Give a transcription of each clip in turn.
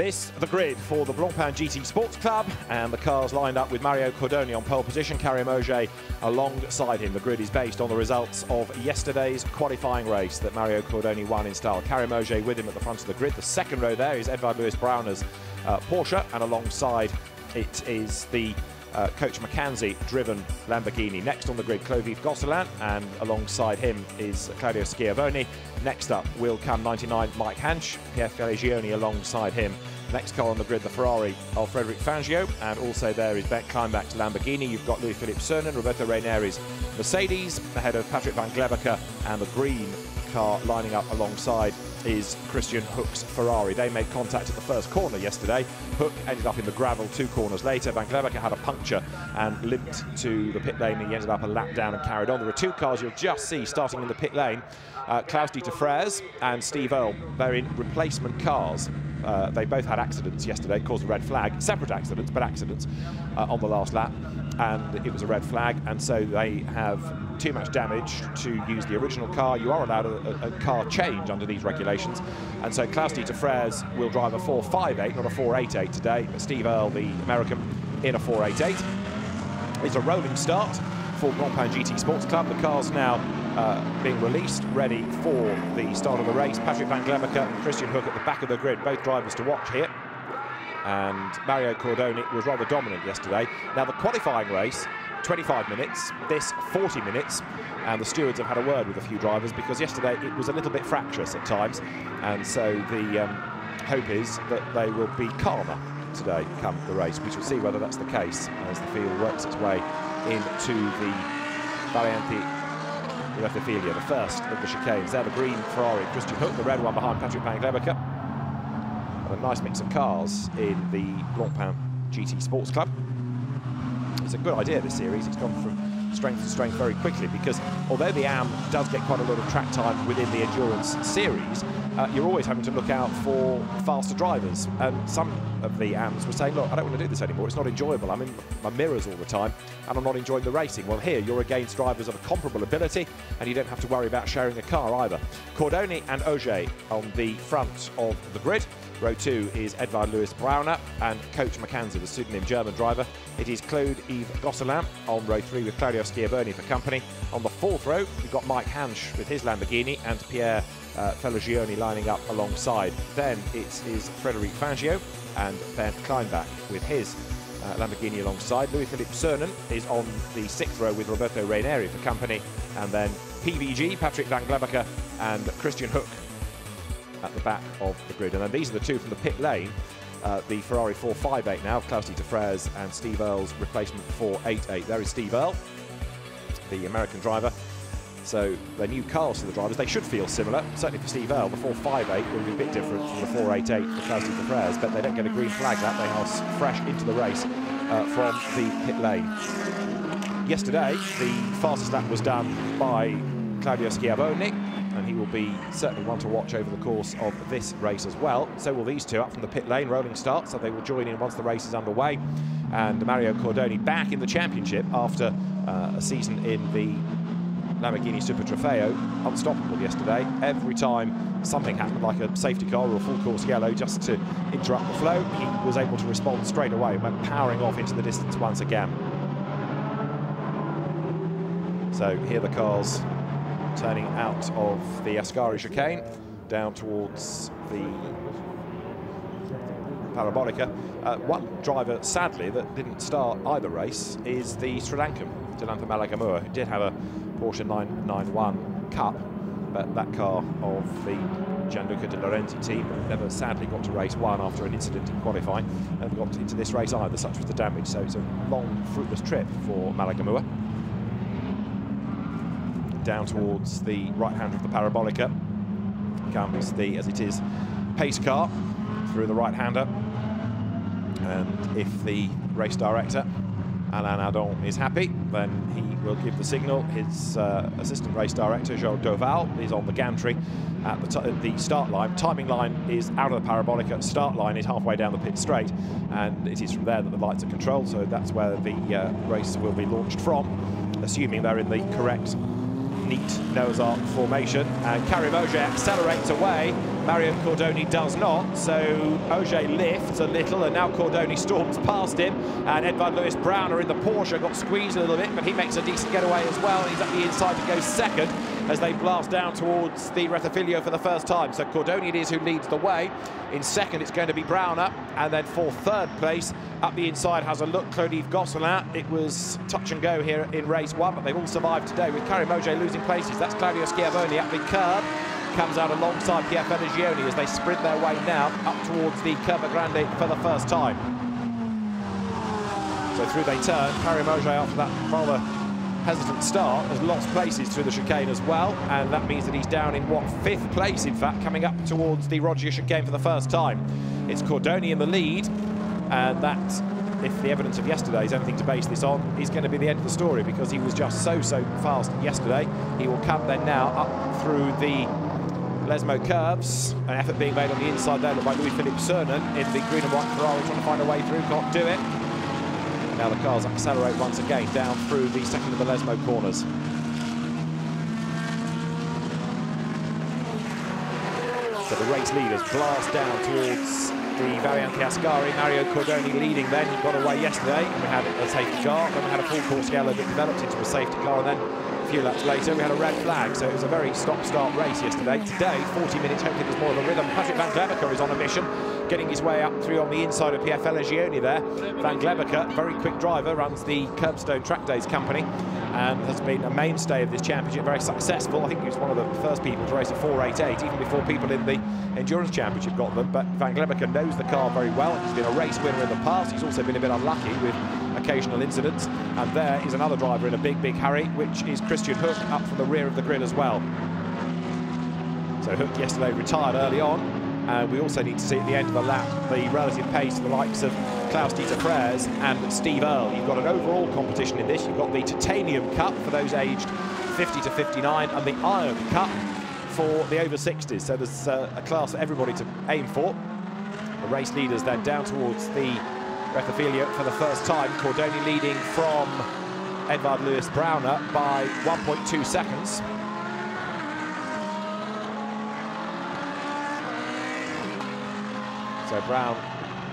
This, the grid for the Blancpain GT Sports Club, and the cars lined up with Mario Cordoni on pole position, Karim Auger alongside him. The grid is based on the results of yesterday's qualifying race that Mario Cordoni won in style. Karim Auger with him at the front of the grid. The second row there is Edvard Louis Brauner's Porsche, and alongside it is the Coach McKenzie-driven Lamborghini. Next on the grid, Clovis Gosselin, and alongside him is Claudio Schiavone. Next up will come 99 Mike Hansch, Pierre Feligioni alongside him. Next car on the grid, the Ferrari of Frédéric Fangio, and also there is Blancpain's Lamborghini. You've got Louis-Philippe Cernan, Roberto Raineri's Mercedes, ahead of Patrick Van Glebeke, and the green car lining up alongside is Christian Hook's Ferrari. They made contact at the first corner yesterday. Hook ended up in the gravel 2 corners later. Van Glebeke had a puncture and limped to the pit lane. He ended up a lap down and carried on. There are 2 cars you'll just see starting in the pit lane. Klaus-Dieter Frers and Steve Earle. They're in replacement cars. They both had accidents yesterday, caused a red flag. Separate accidents, but accidents on the last lap. And it was a red flag, and so they have too much damage to use the original car. You are allowed a car change under these regulations, and so Klaus-Dieter Frers will drive a 4.58, not a 4.88 today, but Steve Earle, the American, in a 4.88. It's a rolling start for Blancpain GT Sports Club. The car's now being released, ready for the start of the race. Patrick Van Glebeke and Christian Hook at the back of the grid, both drivers to watch here. And Mario Cordoni was rather dominant yesterday. Now the qualifying race, 25 minutes, this 40 minutes, and the stewards have had a word with a few drivers because yesterday it was a little bit fractious at times, and so the hope is that they will be calmer today come the race. We shall see whether that's the case as the field works its way into the Valianti the first of the chicanes. There the green Ferrari, Christian Hook, the red one behind Patrick Van Glebeke. A nice mix of cars in the Blancpain GT Sports Club. It's a good idea, this series. It's gone from strength to strength very quickly because although the AM does get quite a lot of track time within the Endurance Series, you're always having to look out for faster drivers. And some of the AMs were saying, look, I don't want to do this anymore. It's not enjoyable. I'm in my mirrors all the time and I'm not enjoying the racing. Well, here you're against drivers of a comparable ability and you don't have to worry about sharing a car either. Cordoni and Auger on the front of the grid. Row 2 is Edvard Louis Brauner and Coach McKenzie, the pseudonym German driver. It is Claude-Yves Gosselin on row 3 with Claudio Schiavone for company. On the 4th row, we've got Mike Hansch with his Lamborghini and Pierre Feligioni lining up alongside. Then it is Frédéric Fangio and Ben Kleinbach with his Lamborghini alongside. Louis-Philippe Cernan is on the 6th row with Roberto Raineri for company. And then PVG, Patrick Van Glebeke and Christian Hook at the back of the grid. And then these are the 2 from the pit lane. The Ferrari 4.58 now, Klaus-Dieter Frers and Steve Earle's replacement 4.88. There is Steve Earle, the American driver. So they're new cars to the drivers. They should feel similar. Certainly for Steve Earle, the 4.58 will be a bit different from the 4.88 for Klaus-Dieter Frers, but they don't get a green flag that. They are fresh into the race from the pit lane. Yesterday, the fastest lap was done by Claudio Schiavone, and he will be certainly one to watch over the course of this race as well. So will these 2 up from the pit lane, rolling start, so they will join in once the race is underway. And Mario Cordoni back in the championship after a season in the Lamborghini Super Trofeo, unstoppable yesterday. Every time something happened, like a safety car or a full course yellow, just to interrupt the flow, he was able to respond straight away and went powering off into the distance once again. So here the cars turning out of the Ascari chicane down towards the Parabolica. One driver, sadly, that didn't start either race is the Sri Lankan, Dilanka Malagamua, who did have a Porsche 991 Cup, but that car of the Gianluca De Laurenti team never sadly got to race 1 after an incident in qualifying, and got into this race either, such was the damage. So it's a long, fruitless trip for Malagamua. Down towards the right hand of the Parabolica comes the, as it is, pace car through the right-hander. And if the race director, Alain Adon, is happy, then he will give the signal. His assistant race director, Joe Doval, is on the gantry at the start line. Timing line is out of the Parabolica. Start line is halfway down the pit straight, and it is from there that the lights are controlled. So that's where the race will be launched from, assuming they're in the correct neat Noah's Ark formation. And Karim Auger accelerates away Mario Cordoni does not, so Ogier lifts a little, and now Cordoni storms past him, and Edvard Lewis Browner in the Porsche got squeezed a little bit, but he makes a decent getaway as well, and he's at the inside to go second as they blast down towards the Rettifilio for the first time. So Cordoni it is who leads the way. In second it's going to be Browner, and then for third place up the inside has a look Claude-Yves Gosselin. It was touch and go here in race one, but they've all survived today with Karim Ogier losing places. That's Claudio Schiavone up the curb, comes out alongside Pier Fenergione as they sprint their way now up towards the Curva Grande for the first time. So through they turn. Karim Ogier, after that rather hesitant start, has lost places through the chicane as well, and that means that he's down in, what, 5th place, in fact, coming up towards the Rogier chicane for the first time. It's Cordoni in the lead, and that, if the evidence of yesterday is anything to base this on, is going to be the end of the story, because he was just so fast yesterday. He will come then now up through the Lesmo curves, an effort being made on the inside there by Louis-Philippe Cernan in the green and white Ferrari, trying to find a way through, can't do it. And now the cars accelerate once again down through the second of the Lesmo corners. So the race leaders blast down towards the Variante Ascari. Mario Cordoni leading then. He got away yesterday, and we had a safety car, then we had a full course yellow that developed into a safety car, and then a few laps later we had a red flag. So it was a very stop-start race yesterday. Today, 40 minutes, hopefully there's more of a rhythm. Patrick Van Glebacker is on a mission, getting his way up through on the inside of Pier Fenergione there. Van Glebacker, very quick driver, runs the Curbstone Track Days company and has been a mainstay of this championship, very successful. I think he was one of the first people to race a 488, even before people in the Endurance Championship got them. But Van Glebacker knows the car very well. He's been a race winner in the past. He's also been a bit unlucky with occasional incidents. And there is another driver in a big hurry, which is Christian Hook, up from the rear of the grid as well. So Hook yesterday retired early on. And we also need to see at the end of the lap the relative pace of the likes of Klaus-Dieter Freres and Steve Earle. You've got an overall competition in this. You've got the Titanium Cup for those aged 50 to 59 and the Iron Cup for the over 60s. So there's a class for everybody to aim for. The race leaders then down towards the Rettifilio for the first time. Cordoni leading from Edvard Lewis Browner by 1.2 seconds. So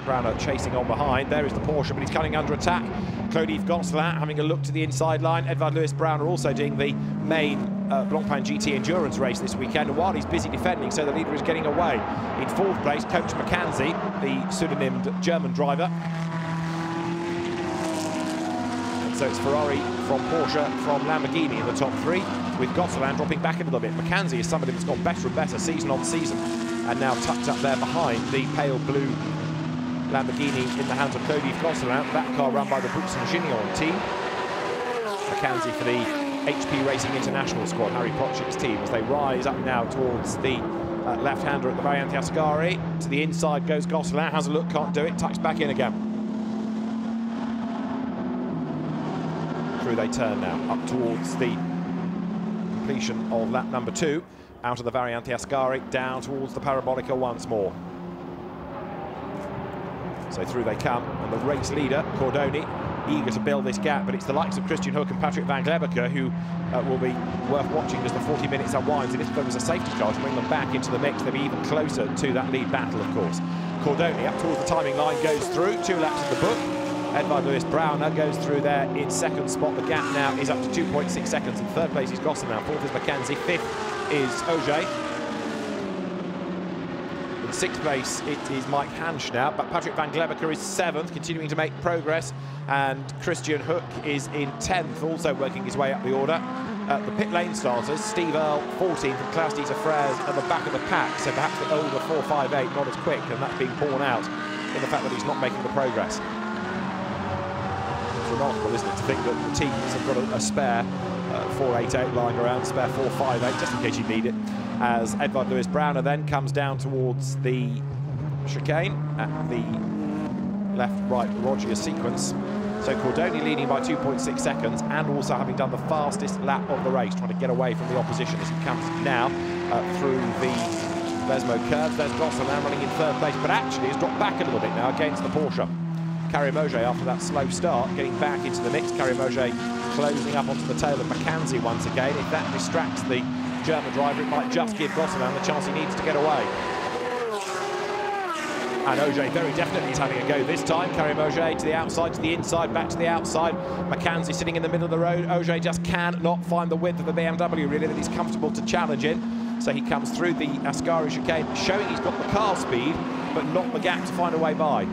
Browner chasing on behind. There is the Porsche, but he's coming under attack. Claude-Yves Gosselin having a look to the inside line. Edvard Lewis Browner also doing the main Blancpain GT Endurance race this weekend. And while he's busy defending, so the leader is getting away. In 4th place, Coach McKenzie, the pseudonymed German driver. And so it's Ferrari from Porsche, from Lamborghini in the top 3, with Gosselin dropping back a little bit. McKenzie is somebody that's got better and better season on season, and now tucked up there behind the pale blue Lamborghini in the hands of Claude-Yves Gosselin. That car run by the Brooks and Gignon team. McKenzie for the HP Racing International squad, Harry Potchick's team, as they rise up now towards the left-hander at the Variante Ascari. To the inside goes Gosselin, has a look, can't do it, tucks back in again. Through they turn now, up towards the completion of lap number 2. Out of the Variante Ascari, down towards the Parabolica once more. So through they come, and the race leader, Cordoni, eager to build this gap, but it's the likes of Christian Hook and Patrick Van Glebacker who will be worth watching as the 40 minutes unwinds. And if there was a safety car to bring them back into the mix, they'll be even closer to that lead battle, of course. Cordoni up towards the timing line, goes through, 2 laps in the book. Edvard Lewis Browner goes through there in 2nd spot. The gap now is up to 2.6 seconds. In 3rd place is Gosselin, 4th is McKenzie, 5th is Ogier. In 6th place it is Mike Hansch now, but Patrick Van Glebacker is 7th, continuing to make progress, and Christian Hook is in 10th, also working his way up the order. The pit lane starters, Steve Earle 14th and Klaus-Dieter Freres at the back of the pack, so perhaps the older 458 not as quick, and that's being borne out in the fact that he's not making the progress. It's remarkable, isn't it, to think that the teams have got a spare 488 lying around, spare 458 just in case you need it, as Edvard Lewis Browner then comes down towards the chicane at the left-right Rogier sequence. So Cordoni leading by 2.6 seconds and also having done the fastest lap of the race, trying to get away from the opposition as he comes now through the Lesmo curves. There's Gosselin running in 3rd place, but actually has dropped back a little bit now against the Porsche. Karim Ogier, after that slow start, getting back into the mix. Karim Ogier closing up onto the tail of McKenzie once again. If that distracts the German driver, it might just give Gosselin the chance he needs to get away. And Ogier very definitely is having a go this time. Karim Ogier to the outside, to the inside, back to the outside. Mackenzie sitting in the middle of the road. Ogier just cannot find the width of the BMW, really, that he's comfortable to challenge in. So he comes through the Ascari chicane, showing he's got the car speed, but not the gap to find a way by.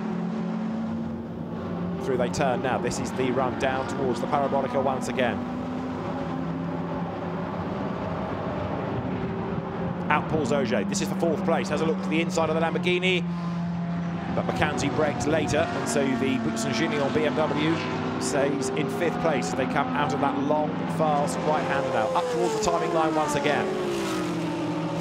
Through they turn now. This is the run down towards the Parabolica once again. Out pulls Ogier. This is for 4th place. Has a look to the inside of the Lamborghini. But Mackenzie brakes later, and so the Buxton-Gignon BMW stays in 5th place as they come out of that long, fast right-hander now. Up towards the timing line once again.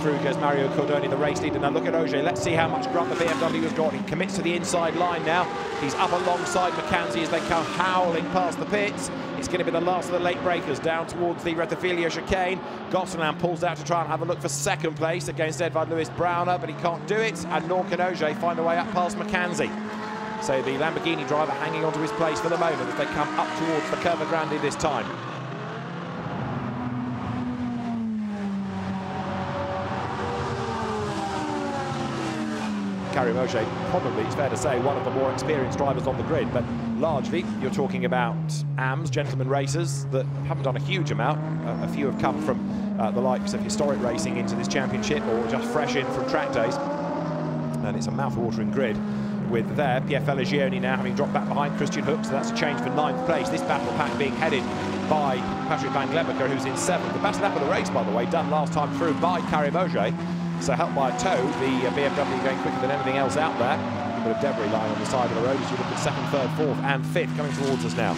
Through goes Mario Cordoni, the race leader. Now look at Ogier. Let's see how much grunt the BMW has got. He commits to the inside line now. He's up alongside Mackenzie as they come howling past the pits. It's going to be the last of the late breakers down towards the Rettefilia chicane. Gosselin pulls out to try and have a look for 2nd place against Edvard Louis Browner, but he can't do it, and nor can Ogier find a way up past Mackenzie. So the Lamborghini driver hanging on to his place for the moment as they come up towards the Curva Grande this time. Karim Ogier, probably, it's fair to say, one of the more experienced drivers on the grid, but largely you're talking about AMS, gentlemen racers, that haven't done a huge amount. A few have come from the likes of historic racing into this championship, or just fresh in from track days. And it's a mouth-watering grid, with there Pierre Feligioni now having dropped back behind Christian Hook, so that's a change for 9th place. This battle pack being headed by Patrick Van Glebecker, who's in 7th. The best lap of the race, by the way, done last time through by Karim Ogier. So helped by a tow, the BMW going quicker than anything else out there. A bit of debris lying on the side of the road as you look at 2nd, 3rd, 4th and 5th coming towards us now.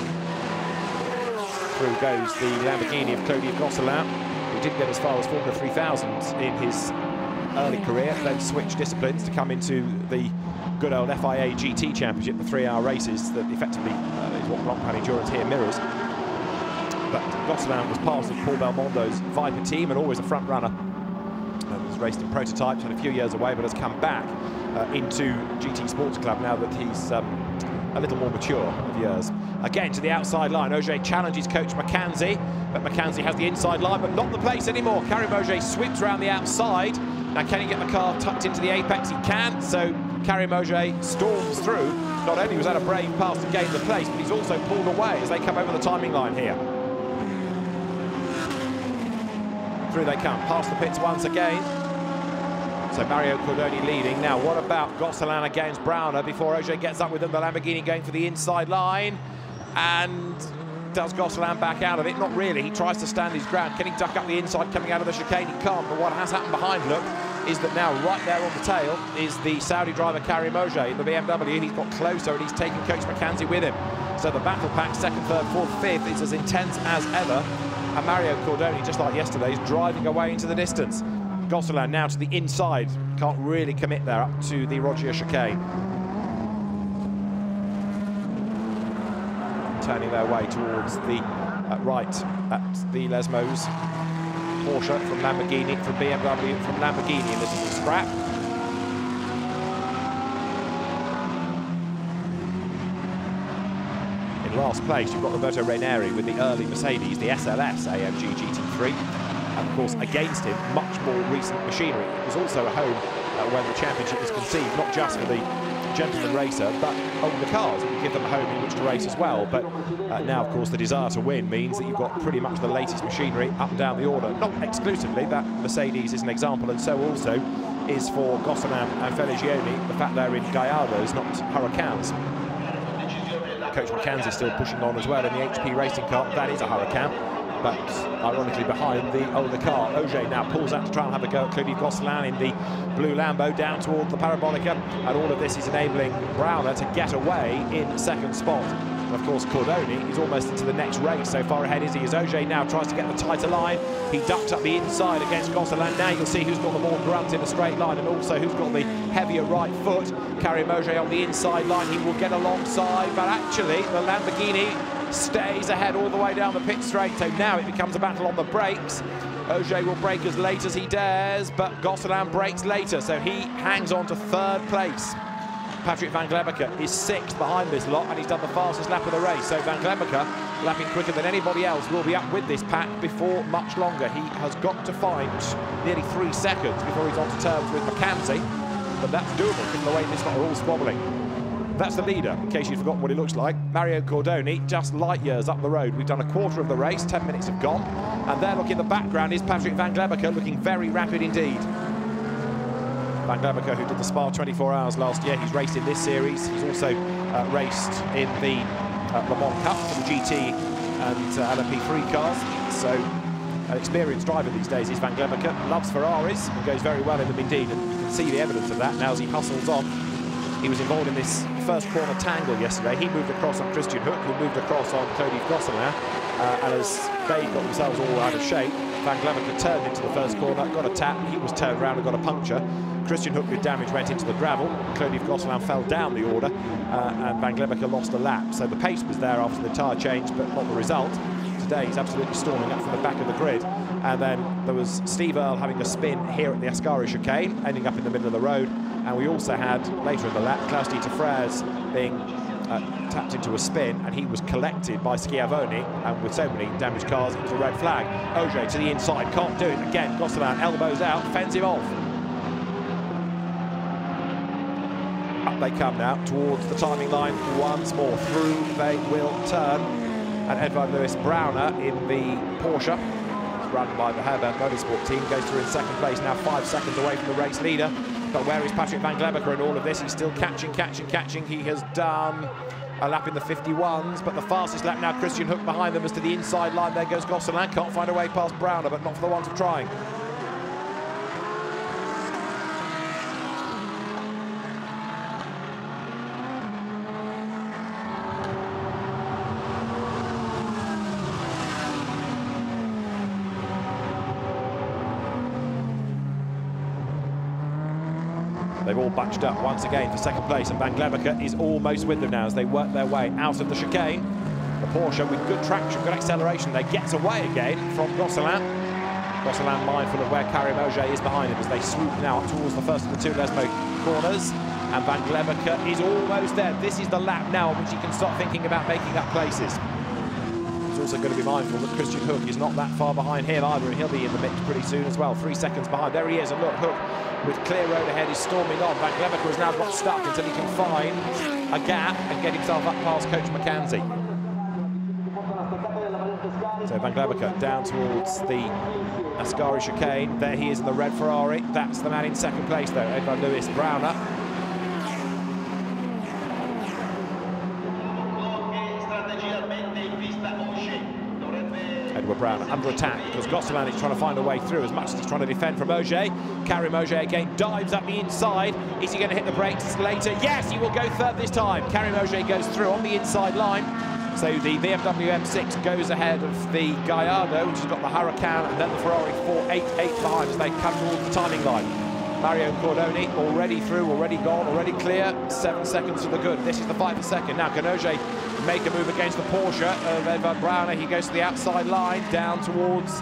Through goes the Lamborghini of Claudia Gosselin, who didn't get as far as Formula 3000 in his early career, then switched disciplines to come into the good old FIA GT Championship, the 3-hour races that effectively is what Blancpain Endurance here mirrors. But Gosselin was part of Paul Belmondo's Viper team and always a front runner. Has raced in prototypes and a few years away, but has come back into GT Sports Club now that he's a little more mature of years. Again to the outside line, Ogier challenges coach Mackenzie, but Mackenzie has the inside line, but not the place anymore. Karim Ogier sweeps around the outside. Now can he get the car tucked into the apex? He can, so Karim Ogier storms through. Not only was that a brave pass to gain the place, but he's also pulled away as they come over the timing line here. Through they come, past the pits once again. So Mario Cordoni leading. Now what about Gosselin against Browner before Ogier gets up with them? The Lamborghini going for the inside line. And does Gosselin back out of it? Not really. He tries to stand his ground. Can he duck up the inside coming out of the chicane? He can't. But what has happened behind, look, is that now right there on the tail is the Saudi driver Karim Ogier in the BMW. He's got closer and he's taken coach Mackenzie with him. So the battle pack, 2nd, 3rd, 4th, 5th is as intense as ever. And Mario Cordoni, just like yesterday, is driving away into the distance. Gosselin now to the inside. Can't really commit there up to the Rogier chicane. Turning their way towards the right at the Lesmos. Porsche from Lamborghini, from BMW, from Lamborghini, and this is the scrap. In last place, you've got Roberto Ranieri with the early Mercedes, the SLS AMG GT3. And of course, against him, much more recent machinery. It was also a home when the championship was conceived, not just for the gentleman racer, but older cars. It would give them a home in which to race as well. But now, of course, the desire to win means that you've got pretty much the latest machinery up and down the order. Not exclusively, that Mercedes is an example, and so also is for Gosselin and Feligioni the fact they're in Gallardos, not Huracans. Coach Mackenzie still pushing on as well in the HP racing car. That is a Huracan, but ironically behind the older car. Ogier now pulls out to try and have a go at Claudia Gosselin in the blue Lambo down toward the Parabolica, and all of this is enabling Browner to get away in 2nd spot. And of course, Cordoni is almost into the next race. So far ahead is he as Ogier now tries to get the tighter line. He ducked up the inside against Gosselin. Now you'll see who's got the more grunt in a straight line, and also who's got the heavier right foot. Karim Ogier on the inside line. He will get alongside, but actually the Lamborghini stays ahead all the way down the pit straight. So now it becomes a battle on the brakes. Ogier will brake as late as he dares, but Gosselin brakes later, so he hangs on to 3rd place. Patrick Van Glebeke is 6th behind this lot, and he's done the fastest lap of the race. So Van Glebeke, lapping quicker than anybody else, will be up with this pack before much longer. He has got to find nearly 3 seconds before he's on to terms with Mackenzie, but that's doable given the way this lot are all squabbling. That's the leader, in case you've forgotten what he looks like. Mario Cordoni, just light years up the road. We've done a quarter of the race, 10 minutes have gone. And there, look in the background, is Patrick Van Glebeke, looking very rapid indeed. Van Glebeke, who did the Spa 24 Hours last year, he's raced in this series. He's also raced in the Le Mans Cup for the GT and LMP3 cars. So, an experienced driver these days is Van Glebeke. Loves Ferraris and goes very well in them indeed. And you can see the evidence of that now as he hustles on. He was involved in this first corner tangle yesterday. He moved across on Christian Hook, who moved across on Cody Gosselin. And as they got themselves all out of shape, Van Glebeke turned into the first corner, got a tap, he was turned around and got a puncture. Christian Hook with damage went into the gravel. Cody Gosselin fell down the order, and Van Glebeke lost a lap. So the pace was there after the tyre change, but not the result. Today he's absolutely storming up from the back of the grid. And then there was Steve Earle having a spin here at the Ascari chicane, ending up in the middle of the road. And we also had, later in the lap, Klaus-Dieter Freres being tapped into a spin, and he was collected by Schiavone, and with so many damaged cars, it was a red flag. Ogier to the inside, can't do it again. Gosselin elbows out, fends him off. Up they come now towards the timing line once more. Through they will turn, and Edvard Lewis Browner in the Porsche, run by the Herbert Motorsport team, goes through in 2nd place, now 5 seconds away from the race leader. But where is Patrick Van Glebeke in all of this? He's still catching. He has done a lap in the 51s, but the fastest lap now, Christian Hook behind them as to the inside line. There goes Gosselin, can't find a way past Browner, but not for the want of trying. They've all bunched up once again for 2nd place, and Van Glebeke is almost with them now as they work their way out of the chicane. The Porsche with good traction, good acceleration. They get away again from Gosselin. Gosselin mindful of where Karim Ogier is behind him as they swoop now up towards the first of the 2 Lesmo corners. And Van Glebeke is almost there. This is the lap now on which he can start thinking about making up places. He's also going to be mindful that Christian Hook is not that far behind him either, and he'll be in the mix pretty soon as well. 3 seconds behind. There he is, and look, Hook with clear road ahead is storming on. Van Glebeke has now got stuck until he can find a gap and get himself up past Coach Mackenzie. So Van Glebeke down towards the Ascari chicane. There he is in the red Ferrari. That's the man in 2nd place though, Edvard Lewis Browner. Edward Browner under attack because Gosselin is trying to find a way through as much as he's trying to defend from Ogier. Karim Ogier again dives up the inside. Is he going to hit the brakes later? Yes, he will go 3rd this time. Karim Ogier goes through on the inside line. So the BMW M6 goes ahead of the Gallardo, which has got the Huracan, and then the Ferrari 488 behind as they come towards the timing line. Mario Cordoni already through, already gone, already clear. 7 seconds to the good. This is the fight for 2nd. Now can Ogier make a move against the Porsche of Edvard Browner. He goes to the outside line, down towards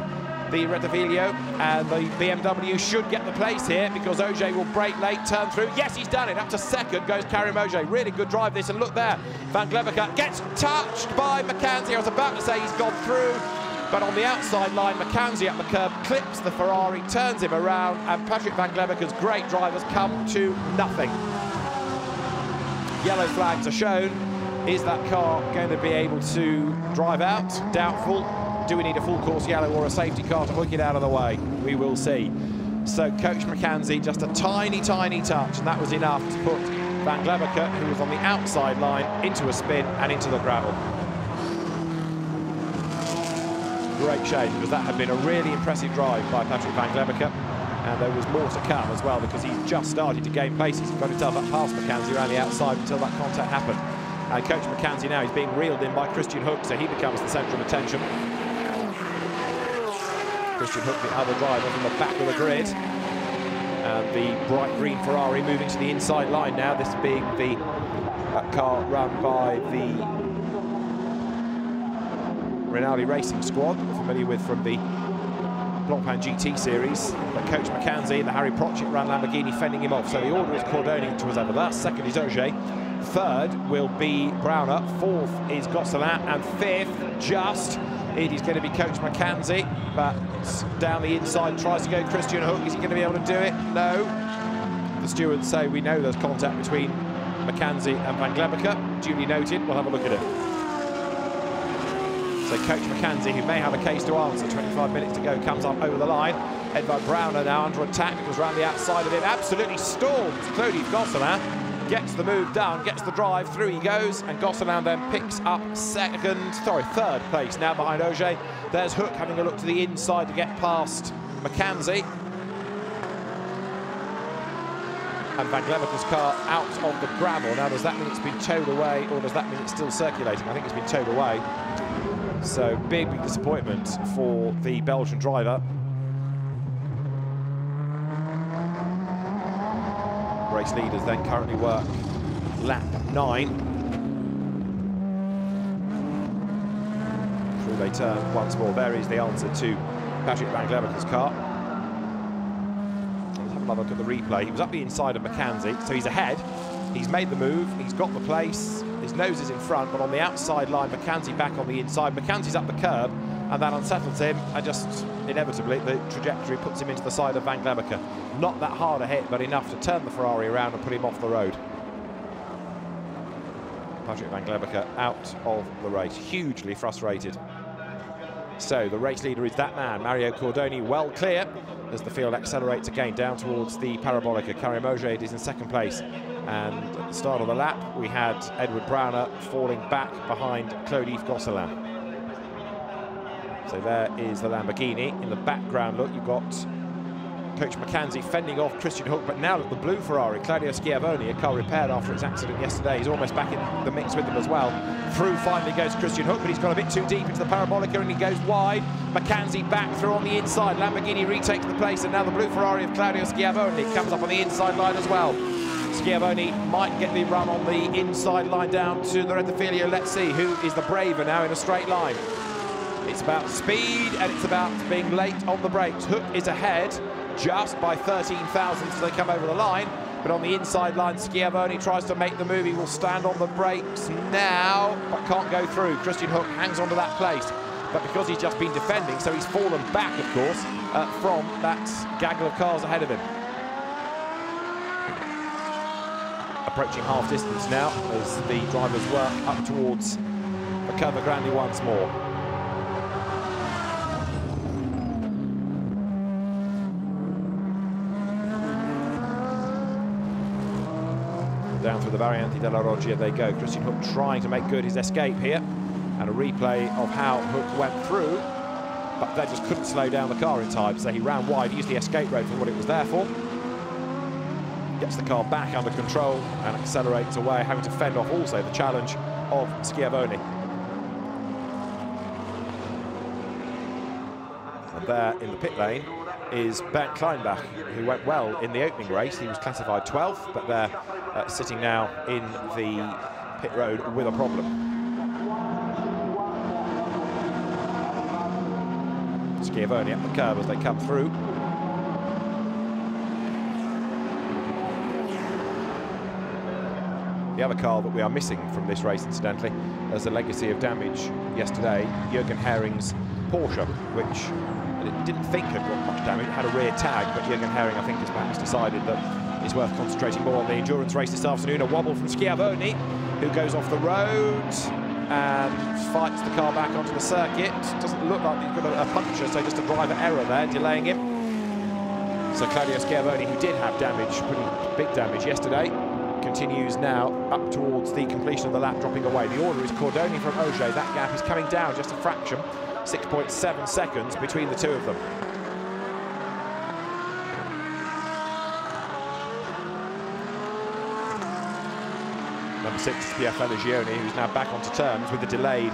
the Retaviglio, and the BMW should get the place here because Ogier will brake late, turn through. Yes, he's done it. Up to 2nd goes Karim Ogier. Really good drive this, and look there. Van Glebeke gets touched by Mackenzie. I was about to say he's gone through, but on the outside line, Mackenzie up the curb, clips the Ferrari, turns him around, and Patrick Van Glebeke's great drivers come to nothing. Yellow flags are shown. Is that car going to be able to drive out? Doubtful. Do we need a full course yellow or a safety car to hook it out of the way? We will see. So Coach Mackenzie, just a tiny, tiny touch, and that was enough to put Van Glebeke, who was on the outside line, into a spin and into the gravel. Great shame, because that had been a really impressive drive by Patrick Van Glebeke, and there was more to come as well because he's just started to gain places. He got himself up past Mackenzie around the outside until that contact happened. And Coach Mackenzie now is being reeled in by Christian Hook, so he becomes the centre of attention. Christian Hook, the other driver from the back of the grid. And the bright green Ferrari moving to the inside line now, this being the car run by the Rinaldi Racing Squad, we're familiar with from the Blancpain GT Series, but Coach McKenzie, the Harry Prochet-run Lamborghini, fending him off. So the order is Cordoni to his other last, second is Auger, third will be Browner, fourth is Gosselin, and fifth, just, it is going to be Coach McKenzie, but down the inside tries to go Christian Hook. Is he going to be able to do it? No. The stewards say we know there's contact between McKenzie and Van Glebeke. Duly noted. We'll have a look at it. So Coach McKenzie, who may have a case to answer, 25 minutes to go, comes up over the line. Edvard Browner now under attack, because round the outside of him, absolutely storms Claude Gosselin, gets the move done, gets the drive, through he goes, and Gosselin then picks up third place now behind Auger. There's Hook having a look to the inside to get past McKenzie. And Van Glebeke's car out of the gravel. Now, does that mean it's been towed away, or does that mean it's still circulating? I think it's been towed away. So, big disappointment for the Belgian driver. Race leaders then currently work lap 9. Through they turn once more. There is the answer to Patrick Van Glebeke's car. Let's have another look at the replay. He was up the inside of McKenzie, so he's ahead. He's made the move, he's got the place, his nose is in front, but on the outside line, McKenzie back on the inside. McKenzie's up the curb, and that unsettles him, and just inevitably the trajectory puts him into the side of Van Glebeke. Not that hard a hit, but enough to turn the Ferrari around and put him off the road. Patrick Van Glebeke out of the race, hugely frustrated. So the race leader is that man, Mario Cordoni, well clear as the field accelerates again down towards the Parabolica. Karim Auger is in second place, and at the start of the lap we had Edward Browner falling back behind Claude Gosselin. So there is the Lamborghini. In the background, look, you've got Coach McKenzie fending off Christian Hook, but now look, the blue Ferrari, Claudio Schiavone, a car repaired after its accident yesterday. He's almost back in the mix with them as well. Through finally goes Christian Hook, but he's gone a bit too deep into the Parabolica and he goes wide. McKenzie back through on the inside. Lamborghini retakes the place, and now the blue Ferrari of Claudio Schiavone comes up on the inside line as well. Schiavone might get the run on the inside line down to the Rettifilio. Let's see who is the braver now in a straight line. It's about speed and it's about being late on the brakes. Hook is ahead just by 13 thousandths as they come over the line, but on the inside line Schiavone tries to make the move. He will stand on the brakes now but can't go through. Christian Hook hangs onto that place, but because he's just been defending, so he's fallen back of course from that gaggle of cars ahead of him. Approaching half distance now as the drivers work up towards the Curva Grande once more. Down through the Variante della Roggia they go. Christian Hook trying to make good his escape here, and a replay of how Hook went through, but they just couldn't slow down the car in time, so he ran wide, used the escape road for what it was there for. Gets the car back under control and accelerates away, having to fend off also the challenge of Schiavone. And there in the pit lane is Bernd Kleinbach, who went well in the opening race. He was classified 12th, but they're sitting now in the pit road with a problem. Schiavone up the curve as they come through. The other car that we are missing from this race, incidentally, as a legacy of damage yesterday, Jürgen Herring's Porsche, which it didn't think had got much damage. It had a rear tag, but Jürgen Herring, I think, has perhaps decided that it's worth concentrating more on the endurance race this afternoon. A wobble from Schiavone, who goes off the road and fights the car back onto the circuit. Doesn't look like he's got a puncture, so just a driver error there, delaying him. So Claudio Schiavone, who did have damage, pretty big damage yesterday, continues now up towards the completion of the lap, dropping away. The order is Cordoni from Auger. That gap is coming down just a fraction, 6.7 seconds between the two of them. Number 6 is Pierre Falagione, who's now back onto terms with the delayed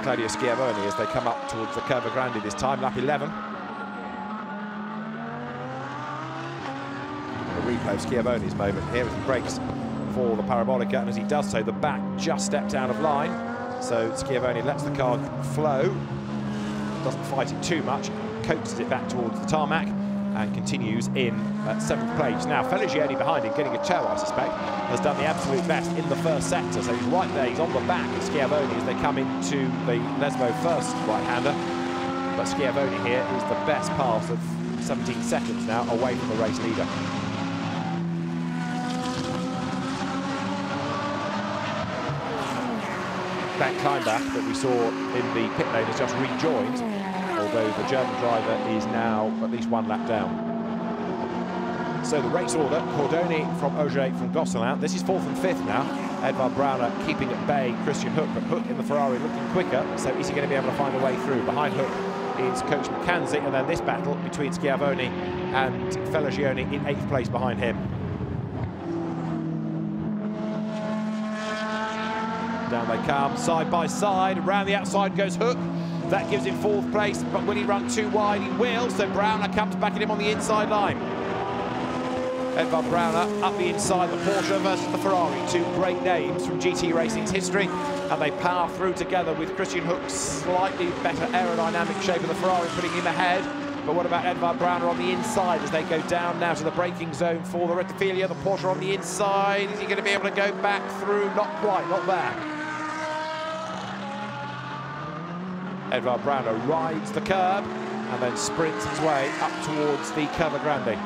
Claudio Schiavone as they come up towards the Curva Grande this time, lap 11. A replay of Schiavone's moment here as he brakes for the Parabolica, and as he does so, the back just stepped out of line. So Schiavone lets the car flow, doesn't fight it too much, coaxes it back towards the tarmac and continues in 7th place. Now, Feligioni behind him, getting a toe, I suspect, has done the absolute best in the first sector. So he's right there, he's on the back of Schiavoni as they come into the Lesmo first right-hander. But Schiavoni here is the best pass of 17 seconds now away from the race leader. That Kleinbach that we saw in the pit lane has just rejoined, although the German driver is now at least 1 lap down. So the race order: Cordoni from Ogier from Gosselin. This is 4th and 5th now. Edvard Brauner keeping at bay Christian Hook, but Hook in the Ferrari looking quicker, so is he going to be able to find a way through? Behind Hook is Coach McKenzie, and then this battle between Schiavoni and Feligioni in 8th place behind him. Down they come, side by side. Around the outside goes Hook. That gives him 4th place, but will he run too wide? He will, so Brauner comes back at him on the inside line. Edvard Brauner up the inside, the Porsche versus the Ferrari. Two great names from GT racing's history, and they power through together with Christian Hook's slightly better aerodynamic shape of the Ferrari putting him ahead. But what about Edvard Brauner on the inside as they go down now to the braking zone for the Rettifilia? The Porsche on the inside. Is he going to be able to go back through? Not quite, not there. Edvard Brauner rides the curb and then sprints his way up towards the Curva Grande.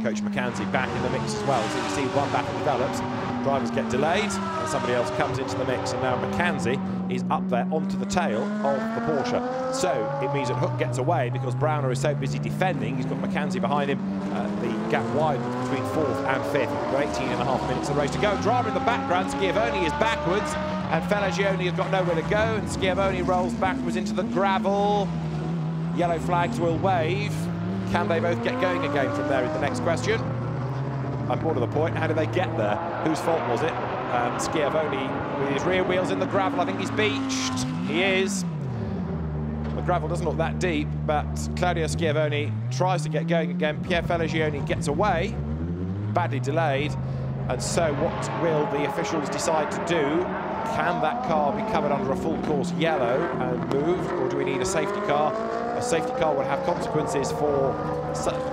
Coach McKenzie back in the mix as well. So you see one battle develops, drivers get delayed, and somebody else comes into the mix, and now McKenzie is up there onto the tail of the Porsche. So it means that Hook gets away because Brauner is so busy defending. He's got McKenzie behind him. The gap widens between 4th and 5th. We've got 18.5 minutes of the race to go. Driver in the background, Schiavoni is backwards, and Feligioni has got nowhere to go, and Schiavoni rolls backwards into the gravel. Yellow flags will wave. Can they both get going again from there is the next question. And more to the point, how did they get there? Whose fault was it? Schiavoni with his rear wheels in the gravel. I think he's beached. He is. The gravel doesn't look that deep, but Claudio Schiavoni tries to get going again. Pierre Feligioni gets away, badly delayed. And so what will the officials decide to do? Can that car be covered under a full course yellow and moved, or do we need a safety car? A safety car would have consequences for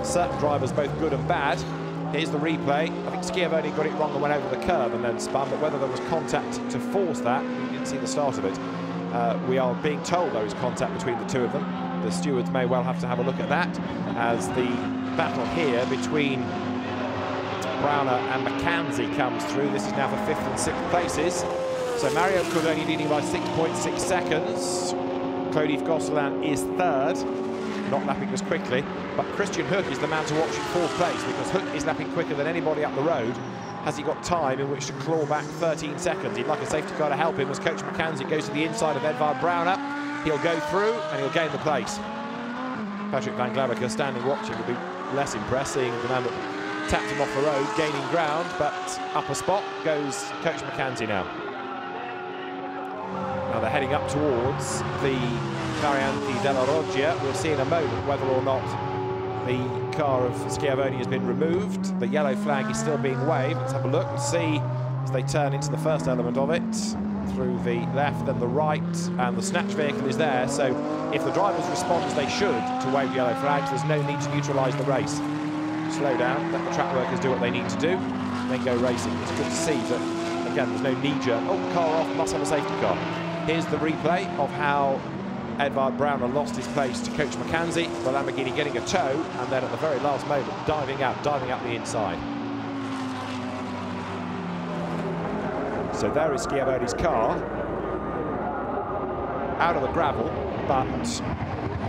certain drivers, both good and bad. Here's the replay. I think Schiavoni got it wrong and went over the curb and then spun, but whether there was contact to force that, we didn't see the start of it. We are being told there is contact between the two of them. The stewards may well have to have a look at that as the battle here between Brauner and McKenzie comes through. This is now for 5th and 6th places. So Mario Cordoni leading by 6.6 seconds. Claude-Yves Gosselin is 3rd, not lapping as quickly. But Christian Hook is the man to watch in 4th place because Hook is lapping quicker than anybody up the road. Has he got time in which to claw back 13 seconds? He'd like a safety car to help him as Coach McKenzie goes to the inside of Edvard Brauner. He'll go through and he'll gain the place. Patrick Van Glabacker standing watching will be less impressed, seeing the man that tapped him off the road gaining ground, but up a spot goes Coach McKenzie now. Now they're heading up towards the Variante della Roggia. We'll see in a moment whether or not the car of Schiavoni has been removed. The yellow flag is still being waved. Let's have a look and see as they turn into the first element of it. Through the left and the right, and the snatch vehicle is there. So if the drivers respond as they should to wave yellow flags, there's no need to neutralise the race. Slow down, let the track workers do what they need to do, then go racing. It's good to see that, again, there's no knee-jerk, oh, car off, must have a safety car. Here's the replay of how Edvard Brauner lost his place to Coach McKenzie. The Lamborghini getting a tow, and then at the very last moment, diving up the inside. So there is Schiavoni's car, out of the gravel, but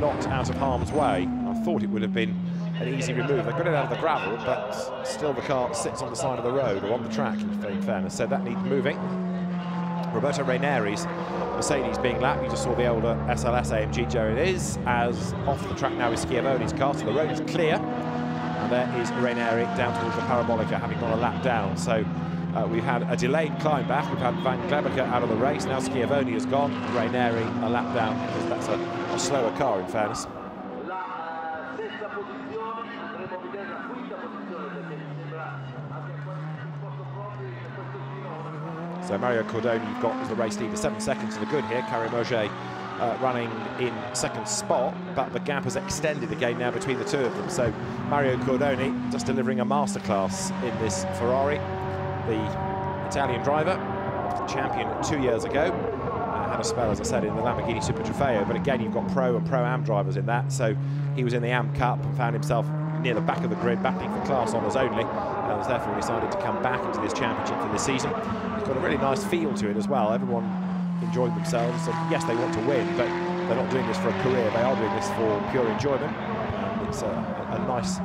not out of harm's way. I thought it would have been an easy remove. They got it out of the gravel, but still the car sits on the side of the road, or on the track, in fairness, so that needs moving. Roberto Raineri's Mercedes being lapped. You just saw the older SLS AMG Jared is, as off the track now is Schiavoni's car, so the road is clear. And there is Raineri down towards the Parabolica, having gone a lap down. So we've had a delayed climb back. We've had Van Glabacker out of the race. Now Schiavoni has gone. Raineri a lap down, because that's a slower car, in fairness. So Mario Cordoni, you've got as the race leader, 7 seconds to the good here. Karim Auger running in second spot, but the gap has extended again now between the two of them. So Mario Cordoni just delivering a masterclass in this Ferrari. The Italian driver, champion 2 years ago, had a spell, as I said, in the Lamborghini Super Trofeo, but again, you've got Pro and Pro-Am drivers in that. So he was in the Am Cup and found himself near the back of the grid, battling for class honours only, and has therefore decided to come back into this championship for this season. It's got a really nice feel to it as well. Everyone enjoying themselves, and yes, they want to win, but they're not doing this for a career. They are doing this for pure enjoyment, and it's a nice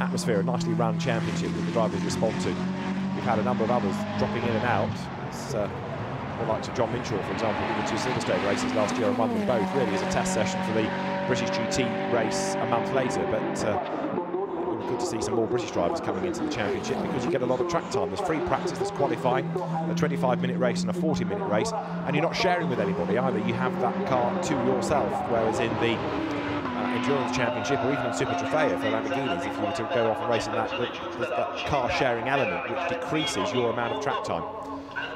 atmosphere, a nicely run championship that the drivers respond to. We've had a number of others dropping in and out. It's the likes of John Minshaw, for example, did the 2 Silverstone races last year and won them both, really as a test session for the British GT race a month later. But it would be good to see some more British drivers coming into the championship, because you get a lot of track time. There's free practice, there's qualifying, a 25-minute race and a 40-minute race, and you're not sharing with anybody either. You have that car to yourself, whereas in the Endurance Championship, or even in Super Trofeo for Lamborghinis, if you were to go off and race in that, there's that car sharing element which decreases your amount of track time.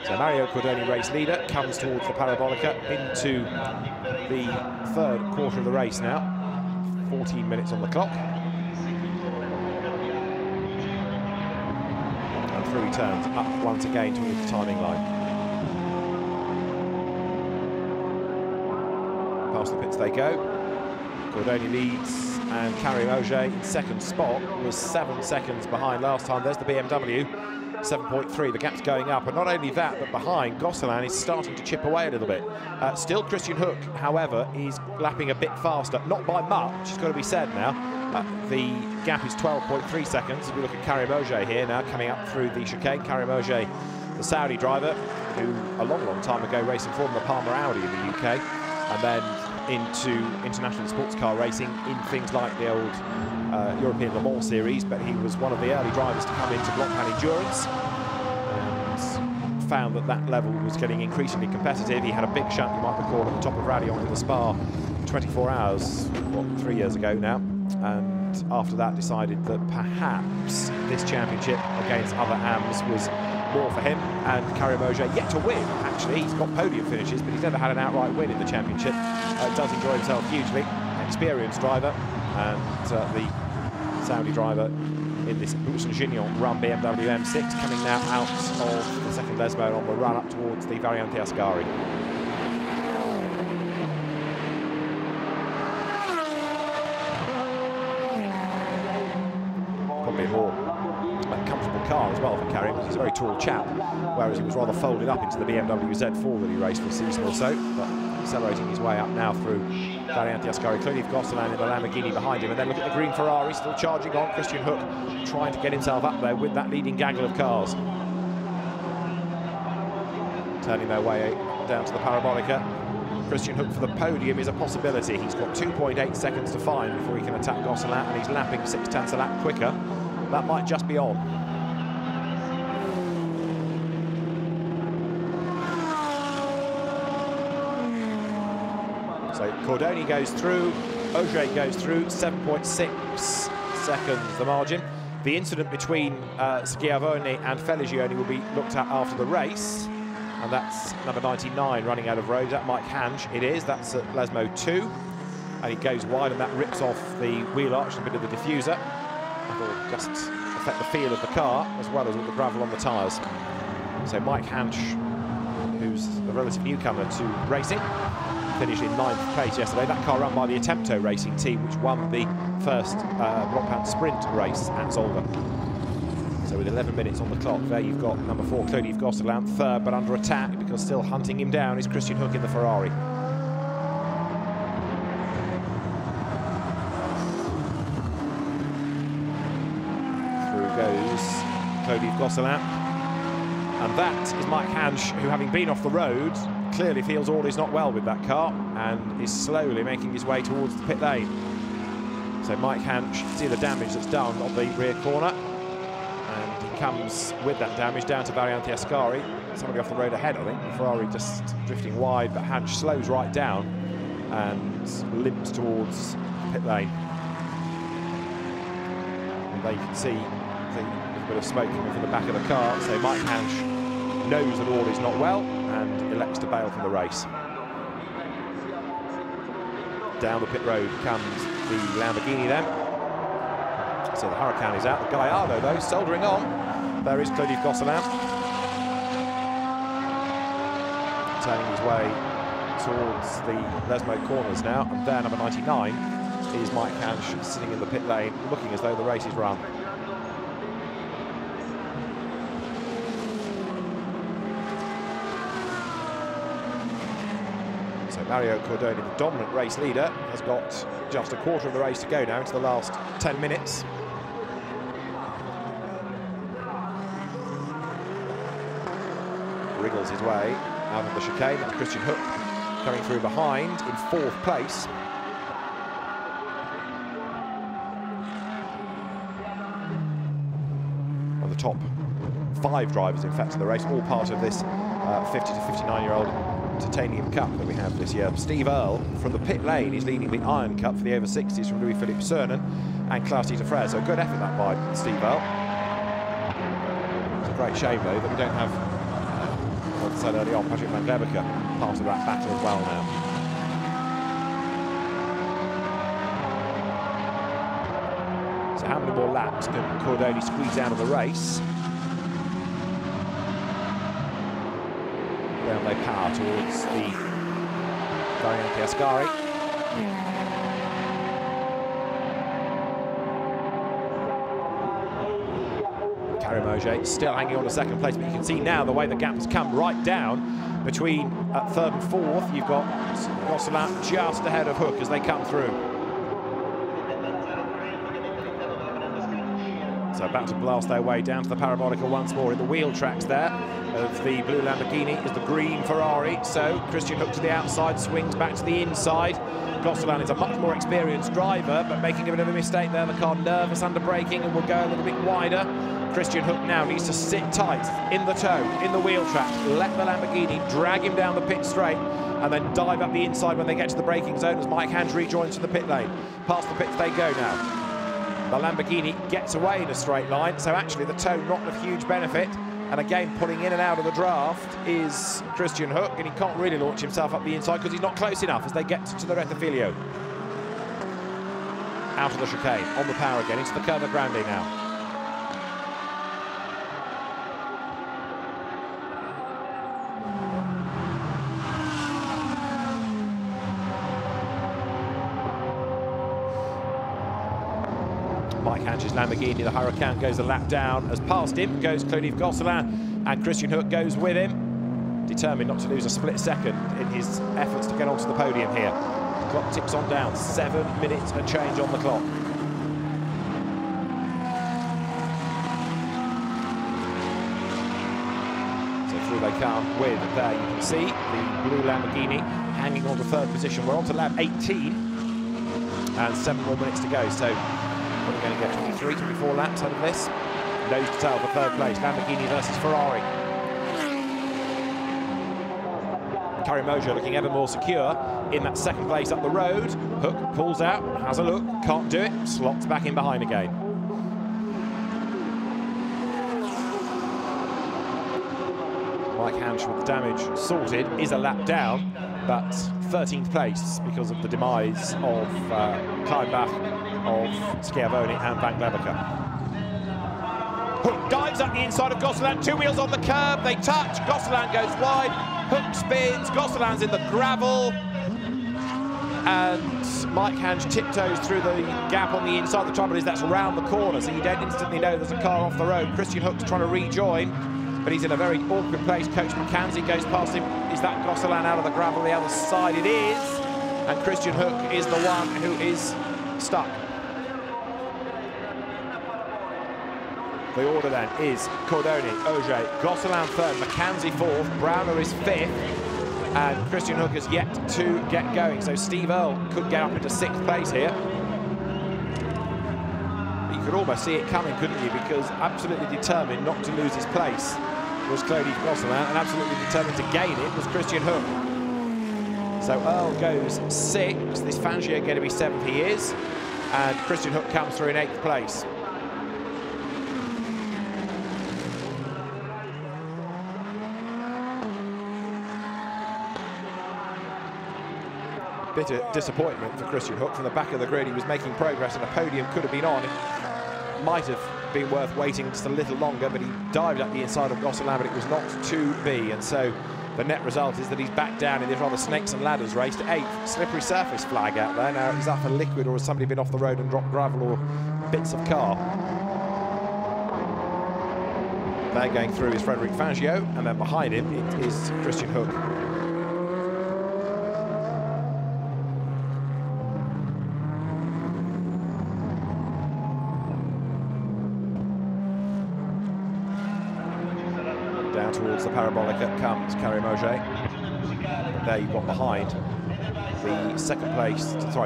So Mario Cordoni, race leader, comes towards the Parabolica into the third quarter of the race now. 14 minutes on the clock. And through he turns, up once again towards the timing line. Past the pits they go. Cordoni leads, and Karim Auger in second spot was 7 seconds behind last time. There's the BMW. 7.3, the gap's going up, and not only that, but behind, Gosselin is starting to chip away a little bit. Still Christian Hook, however, is lapping a bit faster, not by much, it's got to be said now. The gap is 12.3 seconds. If we look at Karim Auger here now, coming up through the chicane. Karim Auger, the Saudi driver, who a long, long time ago racing for the Palmer Audi in the UK, and then into international sports car racing in things like the old European Le Mans series, but he was one of the early drivers to come into Blancpain Endurance, and found that that level was getting increasingly competitive. He had a big shunt, you might recall, at the top of Radion in the Spa 24 hours, what, 3 years ago now, and after that decided that perhaps this championship against other AMs was more for him. And Karim Auger yet to win, actually. He's got podium finishes, but he's never had an outright win in the championship. Does enjoy himself hugely. Experienced driver, and the Saudi driver in this Bouchon-Gignon run BMW M6, coming now out of the second Les mode on the run up towards the Variante Ascari. Probably a more comfortable car as well for Karim, because he's a very tall chap, whereas he was rather folded up into the BMW Z4 that he raced for a season or so. But accelerating his way up now through Variante Ascari. Clearly Gosselin in the Lamborghini behind him, and then look at the green Ferrari still charging on. Christian Hook trying to get himself up there with that leading gaggle of cars. Turning their way down to the Parabolica. Christian Hook for the podium is a possibility. He's got 2.8 seconds to find before he can attack Gosselin, and he's lapping 0.6 a lap quicker. That might just be on. So Cordoni goes through, Auger goes through, 7.6 seconds the margin. The incident between Schiavone and Feligioni will be looked at after the race, and that's number 99 running out of road. That Mike Hansch, it is, that's at Lesmo 2, and he goes wide, and that rips off the wheel arch and a bit of the diffuser. That'll just affect the feel of the car as well as all the gravel on the tyres. So Mike Hansch, who's a relative newcomer to racing, finished in 9th place yesterday. That car run by the Attempto racing team, which won the first Blancpain sprint race at Zolder. So with 11 minutes on the clock, there you've got number 4, Claude Gosselin, third, but under attack, because still hunting him down is Christian Hook in the Ferrari. Through goes Claude Gosselin. And that is Mike Hansch, who, having been off the road, clearly feels all is not well with that car and is slowly making his way towards the pit lane. So Mike Hansch, see the damage that's done on the rear corner, and he comes with that damage down to Variante Ascari. Somebody off the road ahead, I think. The Ferrari just drifting wide, but Hansch slows right down and limps towards the pit lane. And there you can see the bit of smoke coming from the back of the car. So Mike Hansch knows that all is not well and elects to bail from the race. Down the pit road comes the Lamborghini then. So the Huracan is out. The Gallardo, though, soldering on. There is Claude Gosselin. Turning his way towards the Lesmo corners now. And there, number 99, is Mike Hansch sitting in the pit lane, looking as though the race is run. So Mario Cordoni, the dominant race leader, has got just a quarter of the race to go now into the last 10 minutes. Wriggles his way out of the chicane. That's Christian Hook coming through behind in 4th place. Of the top 5 drivers, in fact, of the race, all part of this 50 to 59-year-old Titanium Cup that we have this year. Steve Earle from the pit lane is leading the Iron Cup for the over 60s from Louis-Philippe Cernan and Klaus-Dieter Frère. So a good effort that by Steve Earle. It's a great shame though that we don't have, like I said early on, Patrick Van Gleberke part of that battle as well now. So how many more laps can Cordoni squeeze out of the race? Down they power towards the Variante Ascari. Carimoge still hanging on to 2nd place, but you can see now the way the gap has come right down between 3rd and 4th. You've got Gosselin just ahead of Hook as they come through. So about to blast their way down to the Parabolica once more in the wheel tracks there. Of the blue Lamborghini is the green Ferrari. So Christian Hook to the outside, swings back to the inside. Gosselin is a much more experienced driver, but making a bit of a mistake there. The car nervous under braking and will go a little bit wider. Christian Hook now needs to sit tight in the toe, in the wheel track, let the Lamborghini drag him down the pit straight, and then dive up the inside when they get to the braking zone as Mike Hansch rejoins to the pit lane. Past the pits they go now. The Lamborghini gets away in a straight line, so actually the toe not of huge benefit. And again, pulling in and out of the draft is Christian Hook, and he can't really launch himself up the inside because he's not close enough as they get to the Rettifilio. Out of the chicane, on the power again, into the Curva Grande now. Mike Hansch's Lamborghini, the Huracan, goes a lap down. As past him goes Claude Gosselin, and Christian Hook goes with him, determined not to lose a split second in his efforts to get onto the podium here. The clock ticks on down, 7 minutes and change on the clock. So through they come with, there you can see, the blue Lamborghini hanging on to 3rd position. We're on to lap 18, and 7 more minutes to go. So we're going to get 23, 24 laps out of this. Nose to tail for 3rd place, Lamborghini versus Ferrari. Carimoge looking ever more secure in that 2nd place up the road. Hook pulls out, has a look, can't do it, slots back in behind again. Mike Hansch with the damage sorted is a lap down, but 13th place because of the demise of Kleinbach, of Schiavone and Van Gleberke. Hook dives up the inside of Gosselin, 2 wheels on the curb, they touch, Gosselin goes wide, Hook spins, Gosselin's in the gravel, and Mike Hansch tiptoes through the gap on the inside. The trouble is that's around the corner, so you don't instantly know there's a car off the road. Christian Hook's trying to rejoin, but he's in a very awkward place. Coach McKenzie goes past him. Is that Gosselin out of the gravel the other side? It is, and Christian Hook is the one who is stuck. The order then is Cordoni, Auger, Gosselin 3rd, McKenzie 4th, Browner is 5th, and Christian Hook has yet to get going. So Steve Earle could get up into 6th place here. But you could almost see it coming, couldn't you? Because absolutely determined not to lose his place was Claude Gosselin, and absolutely determined to gain it was Christian Hook. So Earle goes 6th, this Fangio going to be 7th, he is, and Christian Hook comes through in 8th place. bitter disappointment for Christian Hook. From the back of the grid, he was making progress, and a podium could have been on. It might have been worth waiting just a little longer, but he dived up the inside of Gosselin, but it was not to be. And so the net result is that he's back down in this rather snakes and ladders race to 8th. Slippery surface flag out there. Now, is that for liquid, or has somebody been off the road and dropped gravel or bits of car? There going through is Frederic Fangio, and then behind him it is Christian Hook. Down towards the Parabolica comes Carré Mauger. There you've got behind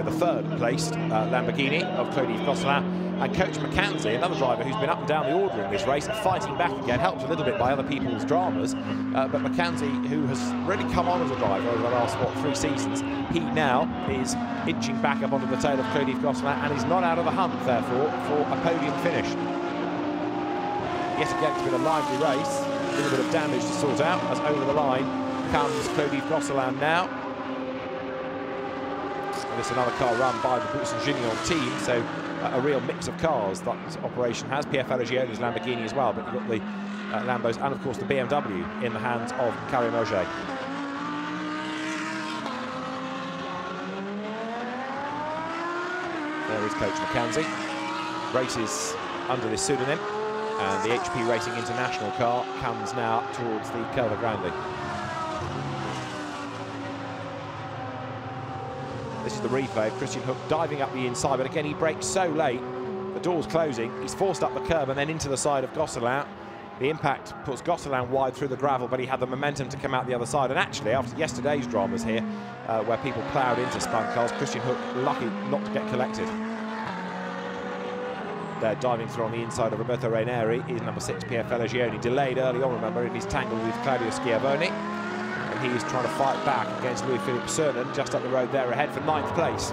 the third placed Lamborghini of Claude Gosselin, and Coach McKenzie, another driver who's been up and down the order in this race, fighting back again, helped a little bit by other people's dramas, but McKenzie, who has really come on as a driver over the last, 3 seasons, he now is inching back up onto the tail of Claude Gosselin, and he's not out of the hunt, therefore, for a podium finish. Yet again, it's been a lively race, a little bit of damage to sort out, as over the line comes Claude Gosselin now. And it's another car run by the Bousson-Gignon team, so a real mix of cars that this operation has. Pierre Falagioni's Lamborghini as well, but you've got the Lambos and, of course, the BMW in the hands of Carré Mauger. There is Coach McKenzie. Races under this pseudonym, and the HP Racing International car comes now towards the Curva Grande. This is the replay of Christian Hook diving up the inside, but again he brakes so late, the door's closing, he's forced up the curb and then into the side of Gosselin. The impact puts Gosselin wide through the gravel, but he had the momentum to come out the other side. And actually, after yesterday's dramas here, where people ploughed into spun cars, Christian Hook lucky not to get collected. They're diving through on the inside of Roberto Raineri is number 6, Pierre Falagioni, delayed early on, remember, in his tangle with Claudio Schiavone. And he's trying to fight back against Louis-Philippe Cernan, just up the road there ahead for 9th place.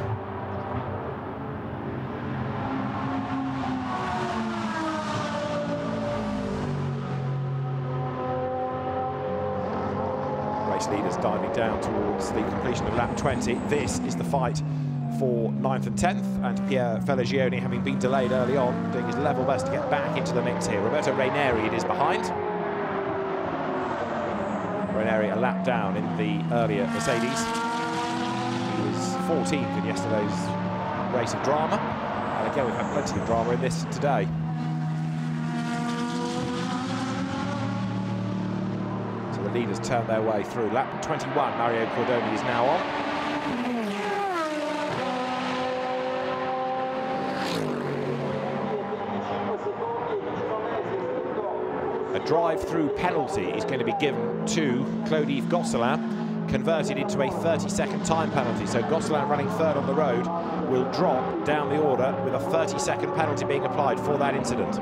Race leaders diving down towards the completion of lap 20. This is the fight for 9th and 10th, and Pierre Falagioni, having been delayed early on, doing his level best to get back into the mix here. Roberto Raineri it is behind. Raineri a lap down in the earlier Mercedes. He was 14th in yesterday's race of drama, and again we've had plenty of drama in this today. So the leaders turn their way through. Lap 21, Mario Cordoni is now on. A drive-through penalty is going to be given to Claude Gosselin, converted into a 30-second time penalty. So Gosselin, running third on the road, will drop down the order with a 30-second penalty being applied for that incident.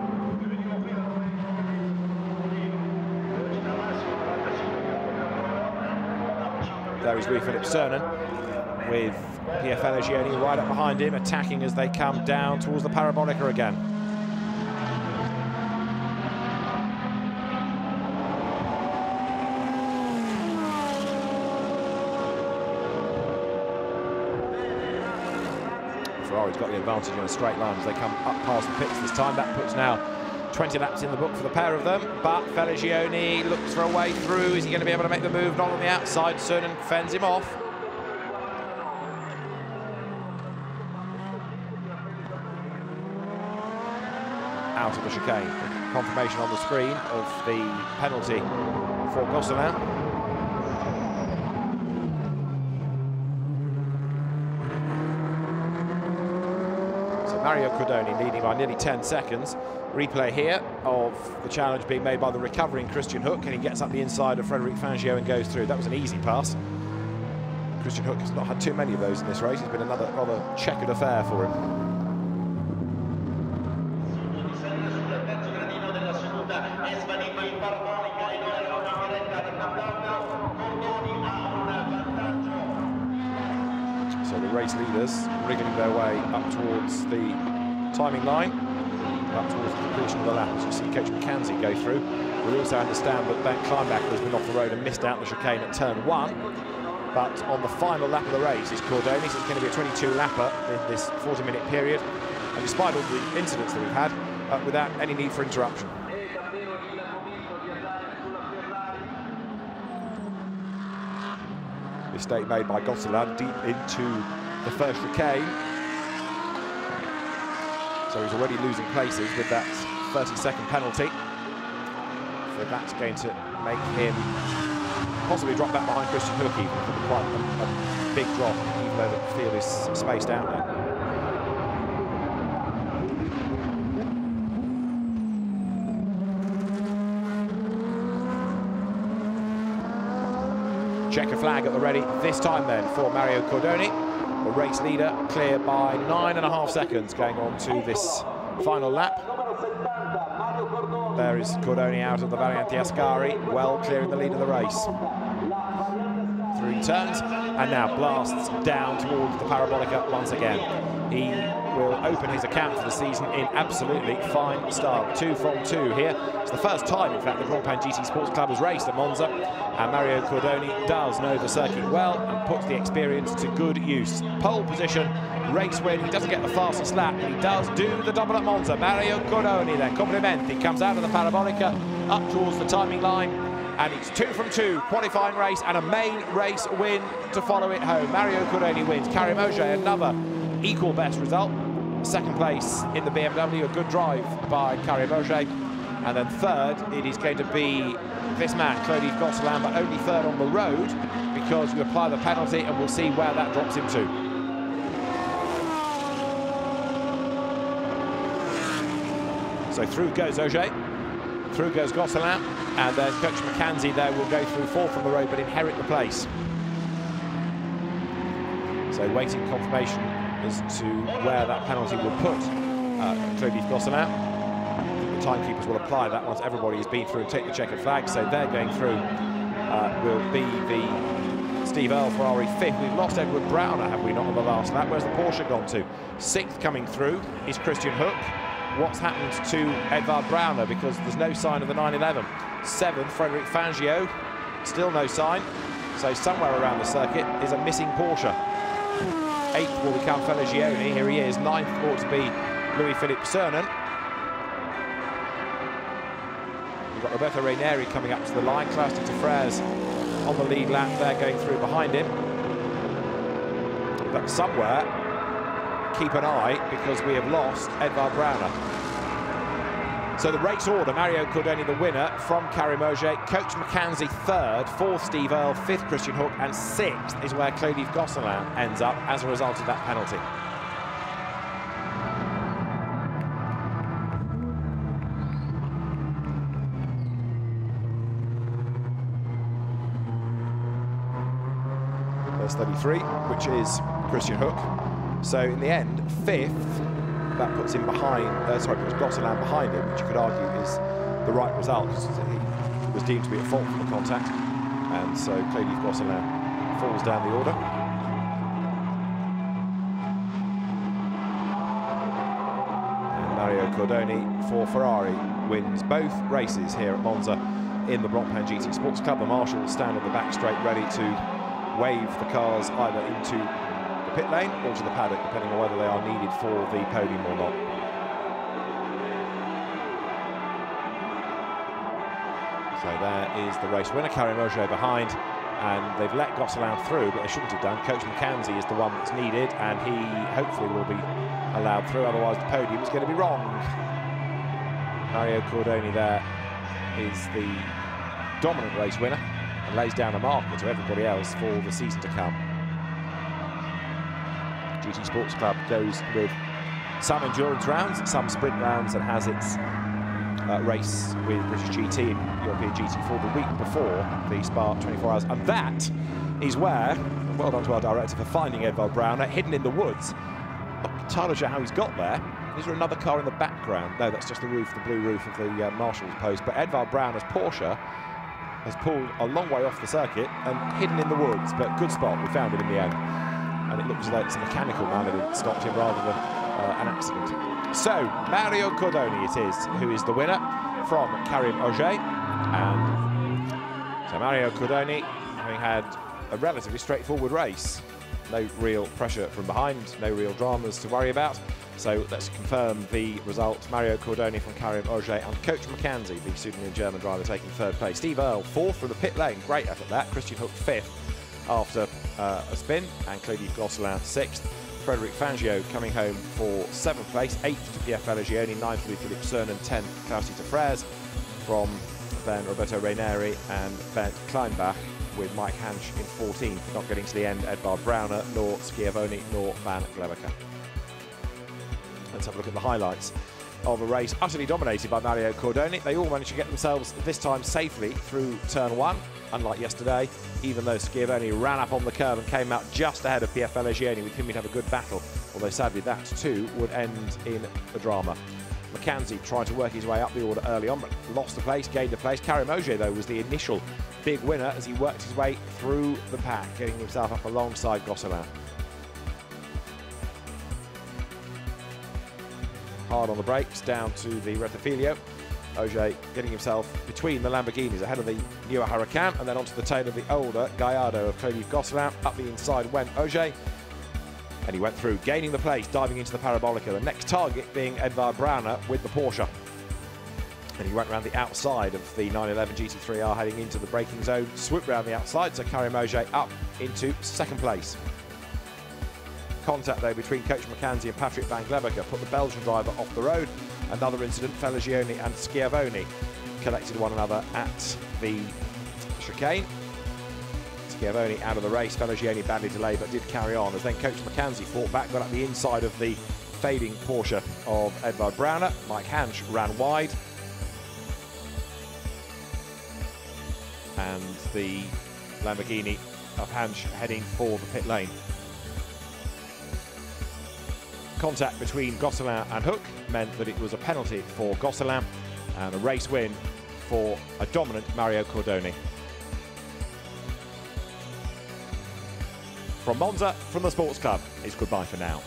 There is Louis-Philippe Cernan with Pierre Falagioni right up behind him, attacking as they come down towards the Parabolica again. Ferrari's got the advantage in a straight line as they come up past the pits this time. That puts now 20 laps in the book for the pair of them, but Falagioni looks for a way through. Is he going to be able to make the move? Not on the outside. Cernan fends him off. Out of the chicane. Confirmation on the screen of the penalty for Gosselin. Mario Cordoni leading by nearly 10 seconds. Replay here of the challenge being made by the recovering Christian Hook, and he gets up the inside of Frederic Fangio and goes through. That was an easy pass. Christian Hook has not had too many of those in this race. It's been another rather checkered affair for him. So the race leaders wriggling their way up towards the timing line, up towards the completion of the lap, as you see Coach McKenzie go through. We also understand that Ben Kleinbacher has been off the road and missed out the chicane at turn 1. But on the final lap of the race is Cordoni, so it's going to be a 22-lapper in this 40-minute period. And despite all the incidents that we've had, without any need for interruption. Mistake made by Gosselin deep into the first chicane. So he's already losing places with that 30-second penalty. So that's going to make him possibly drop back behind Christian Hook, even for quite a big drop, even though the field is spaced out now. Checker flag at the ready this time then for Mario Cordoni, the race leader, clear by 9.5 seconds going on to this final lap. There is Cordoni out of the Variante Ascari, well clearing the lead of the race. 3 turns, and now blasts down towards the Parabolica once again. He will open his account for the season in absolutely fine style. 2 from 2 here. It's the first time, in fact, the Blancpain GT Sports Club has raced at Monza, and Mario Cordoni does know the circuit well and puts the experience to good use. Pole position, race win. He doesn't get the fastest lap, but he does do the double at Monza. Mario Cordoni then, complimenti, comes out of the Parabolica up towards the timing line, and it's 2 from 2, qualifying race and a main race win to follow it home. Mario Cordoni wins. Karim Auger, another equal best result. Second place in the BMW, a good drive by Karim Auger. And then third, it is going to be this man, Clovis Gosselin, but only third on the road because we apply the penalty, and we'll see where that drops him to. So through goes Auger, through goes Gosselin, and then Coach McKenzie there will go through 4th on the road but inherit the place. So waiting confirmation as to where that penalty will put Clovis Gosselin. The timekeepers will apply that once everybody has been through and take the checkered flag. So they're going through will be the Steve Earle Ferrari 5th. We've lost Edward Browner, have we not, on the last lap? Where's the Porsche gone to? 6th coming through is Christian Hook. What's happened to Edvard Browner, because there's no sign of the 911. 7th, Frederic Fangio, still no sign. So somewhere around the circuit is a missing Porsche. 8th will become Feligioni, here he is. 9th ought to be Louis-Philippe Cernan. We've got Roberto Raineri coming up to the line. Klaus Tefrez on the lead lap there, going through behind him. But somewhere, keep an eye, because we have lost Edvard Browner. So the race order, Mario Cordoni the winner from Karim Auger, Coach McKenzie 3rd, 4th Steve Earle, 5th Christian Hook, and 6th is where Clovis Gosselin ends up as a result of that penalty. There's 33, which is Christian Hook. So in the end, 5th, that puts him behind, puts Gosselin behind him, which you could argue is the right result, because he was deemed to be at fault for the contact. And so Clovis Gosselin falls down the order. And Mario Cordoni for Ferrari wins both races here at Monza in the Blancpain GT Sports Club. The marshals stand on the back straight ready to wave the cars either into the pit lane or to the paddock, depending on whether they are needed for the podium or not. So there is the race winner, Karim Auger behind, and they've let Gosselin through, but they shouldn't have done. Coach McKenzie is the one that's needed, and he hopefully will be allowed through, otherwise the podium is going to be wrong. Mario Cordoni there is the dominant race winner and lays down a marker to everybody else for the season to come. GT Sports Club goes with some endurance rounds, some sprint rounds, and has its race with British GT and European GT for the week before the Spa 24 Hours. And that is where, well done to our director for finding Edvard Browner, hidden in the woods. Not entirely sure how he's got there. Is there another car in the background? No, that's just the roof, the blue roof of the marshal's post. But Edvard Browner's Porsche has pulled a long way off the circuit and hidden in the woods, but good spot, we found it in the end. And it looks like it's a mechanical malady that stopped him rather than an accident. So, Mario Cordoni it is who is the winner from Karim Auger. And so Mario Cordoni, having had a relatively straightforward race. No real pressure from behind, no real dramas to worry about. So let's confirm the result. Mario Cordoni from Karim Auger and Coach McKenzie, the pseudonym German driver, taking third place. Steve Earle, fourth from the pit lane. Great effort that. Christian Hook, fifth after a spin. And Claude Gosselin, sixth. Frederic Fangio coming home for seventh place. Eighth to Pierre Falagioni, ninth to Philippe Cern, and 10th Klaus-Dieter Frères from then Roberto Raineri and Bent Kleinbach, with Mike Hansch in 14th. Not getting to the end, Edvard Brauner, nor Schiavoni, nor Van Glebecker. Let's have a look at the highlights of a race utterly dominated by Mario Cordoni. They all managed to get themselves, this time safely, through turn one, unlike yesterday, even though Schiavoni ran up on the curve and came out just ahead of Pierre Falagioni, with whom he'd have a good battle, although sadly that too would end in a drama. McKenzie tried to work his way up the order early on, but lost a place, gained a place. Karim Auger, though, was the initial big winner as he worked his way through the pack, getting himself up alongside Gosselin. Hard on the brakes, down to the Rettifilio. Auger getting himself between the Lamborghinis, ahead of the newer Huracan, and then onto the tail of the older Gallardo of Claude Gosselin. Up the inside went Auger, and he went through, gaining the place, diving into the Parabolica. The next target being Edvard Brauner with the Porsche. And he went around the outside of the 911 GT3R, heading into the braking zone, swooped around the outside, so Karim Auger up into second place. Contact, though, between Coach McKenzie and Patrick Van Glebecker put the Belgian driver off the road. Another incident, Falagioni and Schiavoni collected one another at the chicane. Schiavoni out of the race, Falagioni badly delayed but did carry on, as then Coach McKenzie fought back, got up the inside of the fading Porsche of Edvard Brauner. Mike Hansch ran wide, and the Lamborghini of Hansch heading for the pit lane. Contact between Gosselin and Hook meant that it was a penalty for Gosselin and a race win for a dominant Mario Cordoni. From Monza, from the Sports Club, it's goodbye for now.